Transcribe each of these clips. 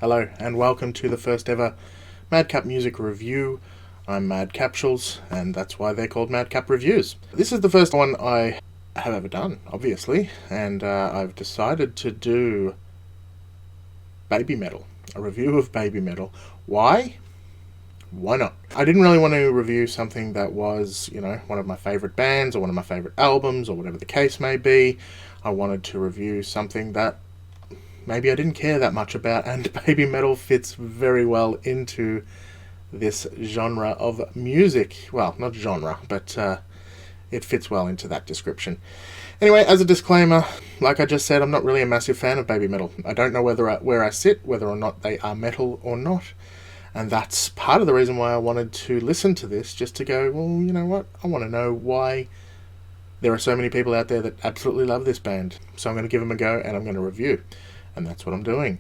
Hello, and welcome to the first ever Madcap music review. I'm Mad Capsules, and that's why they're called Madcap Reviews. This is the first one I have ever done, obviously, and I've decided to do Babymetal, a review of Babymetal. Why? Why not? I didn't really want to review something that was, one of my favourite bands or one of my favourite albums or whatever the case may be. I wanted to review something that maybe I didn't care that much about, and Babymetal fits very well into this genre of music. Well, not genre, but it fits well into that description. Anyway, as a disclaimer, like I just said, I'm not really a massive fan of Babymetal. I don't know where I sit, whether or not they are metal or not. And that's part of the reason why I wanted to listen to this, just to go, well, you know what? I want to know why there are so many people out there that absolutely love this band. So I'm going to give them a go, and I'm going to review. And that's what I'm doing.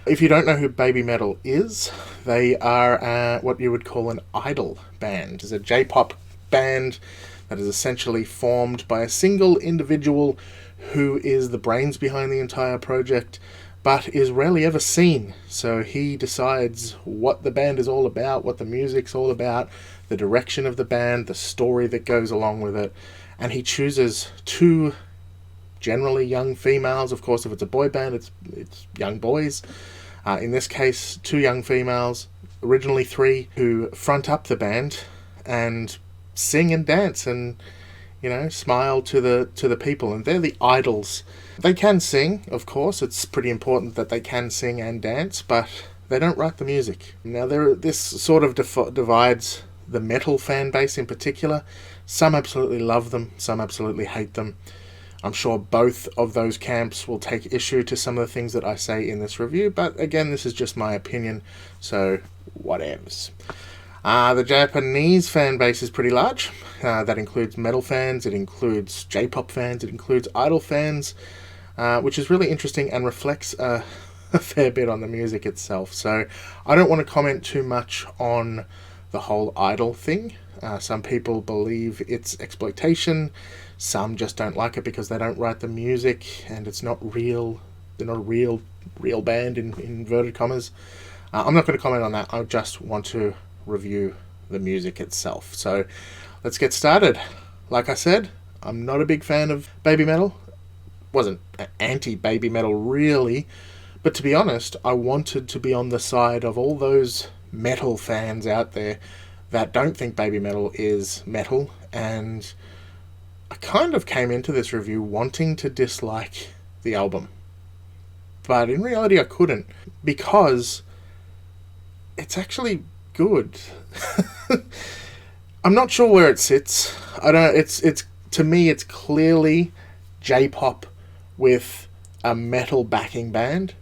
If you don't know who Babymetal is, they are what you would call an idol band. It's a J-pop band that is essentially formed by a single individual who is the brains behind the entire project, but is rarely ever seen. So he decides what the band is all about, what the music's all about, the direction of the band, the story that goes along with it, and he chooses two generally young females. Of course, if it's a boy band, it's young boys. In this case, two young females, originally three, who front up the band and sing and dance and smile to the people, and they're the idols. They can sing, of course. It's pretty important that they can sing and dance, but they don't write the music. Now, this sort of divides the metal fan base in particular. Some absolutely love them, some absolutely hate them. I'm sure both of those camps will take issue to some of the things that I say in this review, but again, this is just my opinion, so whatevs. The Japanese fan base is pretty large. That includes metal fans, it includes J-pop fans, it includes idol fans, which is really interesting and reflects a fair bit on the music itself. So I don't want to comment too much on the whole idol thing. Some people believe it's exploitation. Some just don't like it because they don't write the music and it's not real. They're not a real band in inverted commas. I'm not going to comment on that. I just want to review the music itself. So let's get started. Like I said, I'm not a big fan of Babymetal. Wasn't anti-Babymetal really, but to be honest, I wanted to be on the side of all those metal fans out there that don't think Babymetal is metal, and I kind of came into this review wanting to dislike the album. But in reality I couldn't, because it's actually good. I'm not sure where it sits. I don't. It's to me, it's clearly J-pop with a metal backing band.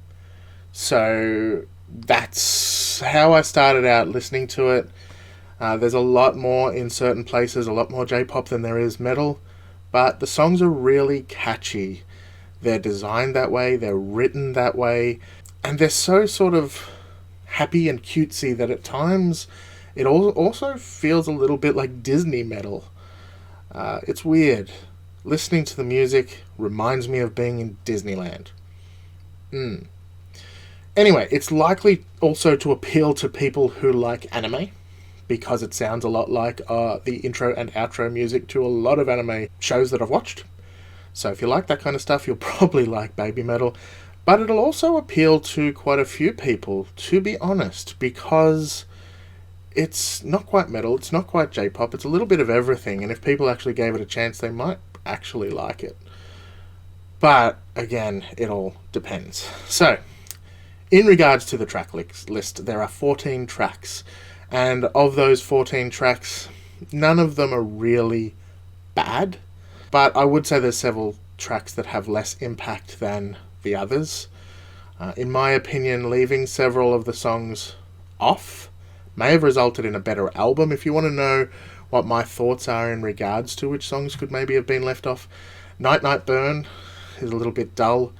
So that's how I started out listening to it. There's a lot more in certain places, a lot more J-pop than there is metal, but the songs are really catchy. They're designed that way. They're written that way, and they're so sort of happy and cutesy that at times it also feels a little bit like Disney metal. It's weird. Listening to the music reminds me of being in Disneyland. Anyway, it's likely also to appeal to people who like anime, because it sounds a lot like the intro and outro music to a lot of anime shows that I've watched. So if you like that kind of stuff, you'll probably like Babymetal. But it'll also appeal to quite a few people, to be honest, because it's not quite metal, it's not quite J-pop, it's a little bit of everything, and if people actually gave it a chance, they might actually like it. But, again, it all depends. So, in regards to the track list, there are 14 tracks, and of those 14 tracks, none of them are really bad, but I would say there's several tracks that have less impact than the others. In my opinion, leaving several of the songs off may have resulted in a better album. If you want to know what my thoughts are in regards to which songs could maybe have been left off, Night Night Burn is a little bit dull.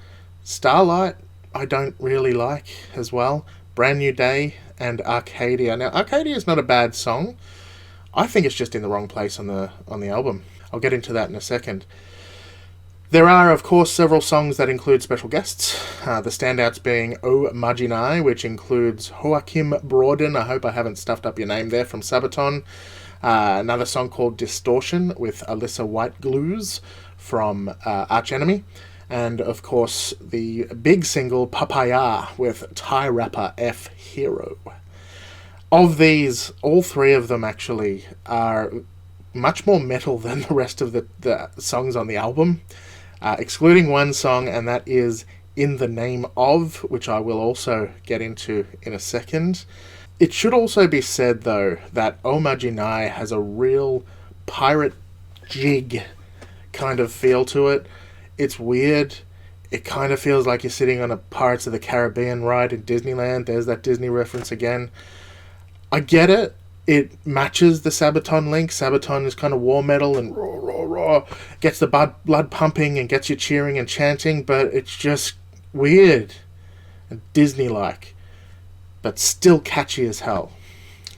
Starlight I don't really like as well. Brand New Day and Arcadia. Now, Arcadia is not a bad song. I think it's just in the wrong place on the album. I'll get into that in a second. There are, of course, several songs that include special guests. The standouts being O Majinai, which includes Joachim Broden. I hope I haven't stuffed up your name there, from Sabaton. Another song called Distortion with Alyssa Whiteglues from Arch Enemy. And, of course, the big single Papaya with Thai rapper F Hero. Of these, all three of them actually are much more metal than the rest of the songs on the album. Excluding one song, and that is In the Name Of, which I will also get into in a second. It should also be said, though, that O Majinai has a real pirate jig kind of feel to it. It's weird. It kind of feels like you're sitting on a Pirates of the Caribbean ride in Disneyland. There's that Disney reference again. I get it. It matches the Sabaton link. Sabaton is kind of war metal and raw, raw, raw. Gets the blood pumping and gets you cheering and chanting, but it's just weird and Disney-like, but still catchy as hell.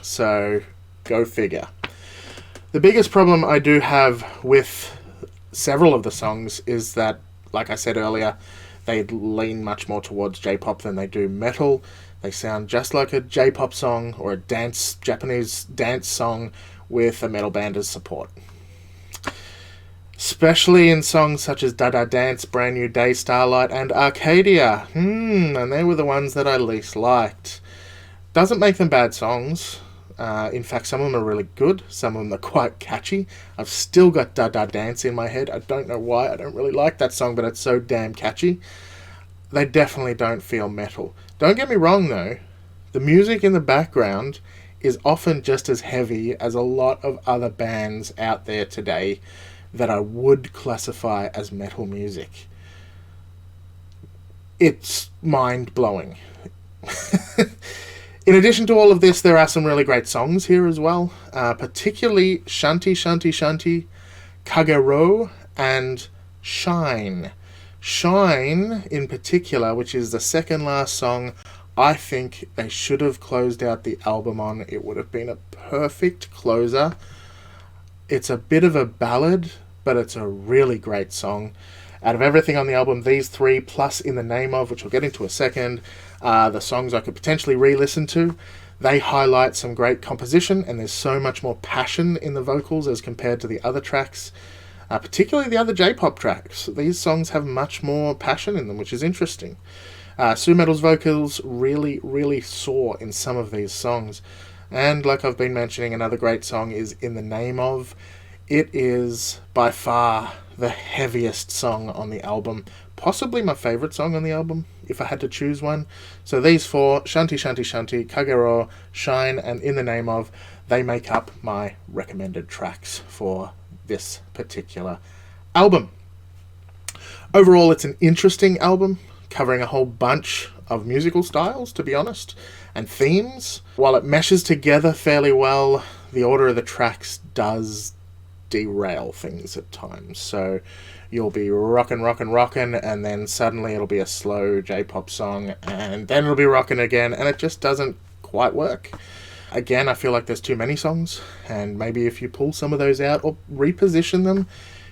So, go figure. The biggest problem I do have with several of the songs is that, like I said earlier, they lean much more towards J-pop than they do metal. They sound just like a J-pop song or a Japanese dance song with a metal band as support. Especially in songs such as Dada Dance, Brand New Day, Starlight, and Arcadia. And they were the ones that I least liked. Doesn't make them bad songs. In fact, some of them are really good. Some of them are quite catchy. I've still got Dada Dance in my head. I don't know why. I don't really like that song, but it's so damn catchy. They definitely don't feel metal. Don't get me wrong, though. The music in the background is often just as heavy as a lot of other bands out there today that I would classify as metal music. It's mind-blowing. In addition to all of this, there are some really great songs here as well, particularly Shanti, Shanti, Shanti, Kagerou, and Shine. Shine, in particular, which is the second last song, I think they should have closed out the album on. It would have been a perfect closer. It's a bit of a ballad, but it's a really great song. Out of everything on the album, these three, plus In the Name Of, which we'll get into a second, the songs I could potentially re-listen to. They highlight some great composition, and there's so much more passion in the vocals as compared to the other tracks, particularly the other J-pop tracks. These songs have much more passion in them, which is interesting. Sue Metal's vocals really, really soar in some of these songs. And like I've been mentioning, another great song is In the Name Of. It is by far the heaviest song on the album. Possibly my favourite song on the album, if I had to choose one. So these four, Shanti, Shanti, Shanti, Kagerou, Shine, and In the Name Of, they make up my recommended tracks for this particular album. Overall, it's an interesting album, covering a whole bunch of musical styles, to be honest, and themes. While it meshes together fairly well, the order of the tracks does derail things at times. So you'll be rockin', and then suddenly it'll be a slow J-pop song, and then it'll be rockin' again, and it just doesn't quite work. Again, I feel like there's too many songs, and maybe if you pull some of those out or reposition them,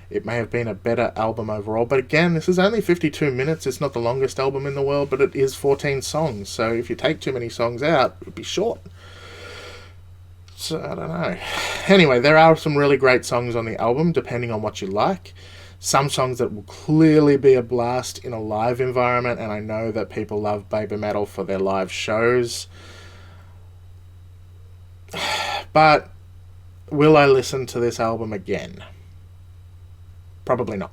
it may have been a better album overall. But again, this is only 52 minutes. It's not the longest album in the world, but it is 14 songs. So if you take too many songs out, it would be short. So, I don't know. Anyway, there are some really great songs on the album, depending on what you like. Some songs that will clearly be a blast in a live environment, and I know that people love Babymetal for their live shows. But will I listen to this album again? Probably not.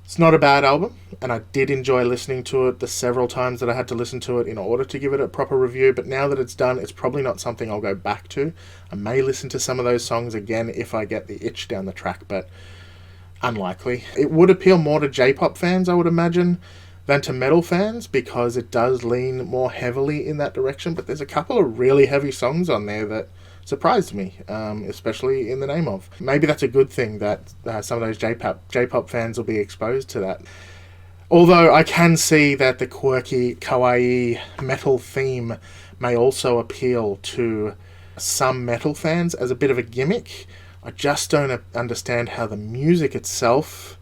It's not a bad album, and I did enjoy listening to it the several times that I had to listen to it in order to give it a proper review, but now that it's done, it's probably not something I'll go back to. I may listen to some of those songs again if I get the itch down the track, but unlikely. It would appeal more to J-pop fans, I would imagine, than to metal fans, because it does lean more heavily in that direction, but there's a couple of really heavy songs on there that surprised me, especially In the Name Of. Maybe that's a good thing that some of those J-pop fans will be exposed to that. Although I can see that the quirky, kawaii metal theme may also appeal to some metal fans as a bit of a gimmick. I just don't understand how the music itself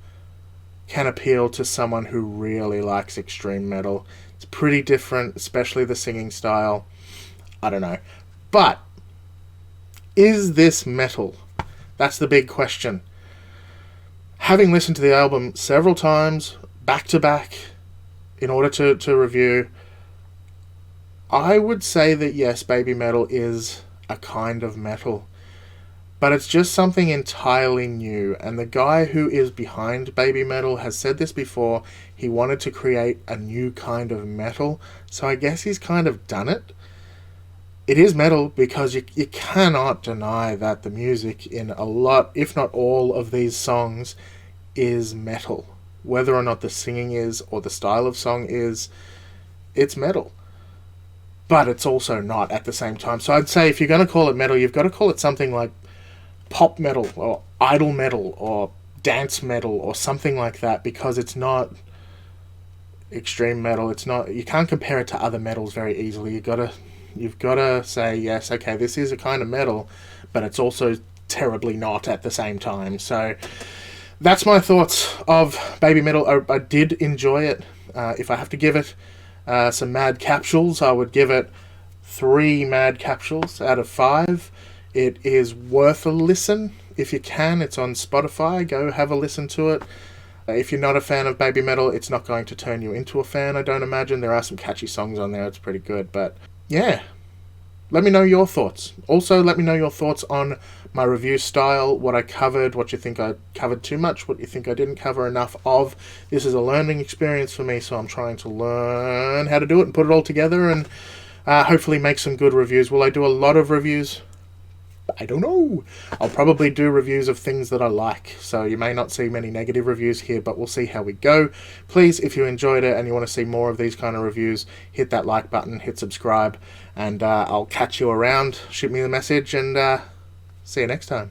can appeal to someone who really likes extreme metal. It's pretty different, especially the singing style. I don't know. But is this metal? That's the big question. Having listened to the album several times, back to back, in order to review, I would say that yes, Babymetal is a kind of metal. But it's just something entirely new, and the guy who is behind Babymetal has said this before. He wanted to create a new kind of metal, so I guess he's kind of done it. It is metal because you cannot deny that the music in a lot, if not all, of these songs is metal. Whether or not the singing is or the style of song is, it's metal. But it's also not at the same time. So I'd say if you're going to call it metal, you've got to call it something like pop metal or idol metal or dance metal or something like that, because it's not extreme metal. It's not, you can't compare it to other metals very easily. You've got to say, yes, okay, this is a kind of metal, but it's also terribly not at the same time. So that's my thoughts of Babymetal. I did enjoy it. If I have to give it some mad capsules, I would give it 3 mad capsules out of 5. It is worth a listen if you can. It's on Spotify. Go have a listen to it. If you're not a fan of Babymetal, it's not going to turn you into a fan, I don't imagine. There are some catchy songs on there. It's pretty good. But yeah, let me know your thoughts. Also, let me know your thoughts on my review style, what I covered, what you think I covered too much, what you think I didn't cover enough of. This is a learning experience for me, so I'm trying to learn how to do it and put it all together and hopefully make some good reviews. Will I do a lot of reviews? I don't know. I'll probably do reviews of things that I like, so you may not see many negative reviews here, but we'll see how we go. Please, if you enjoyed it and you want to see more of these kind of reviews, hit that like button, hit subscribe, and I'll catch you around. Shoot me the message, and see you next time.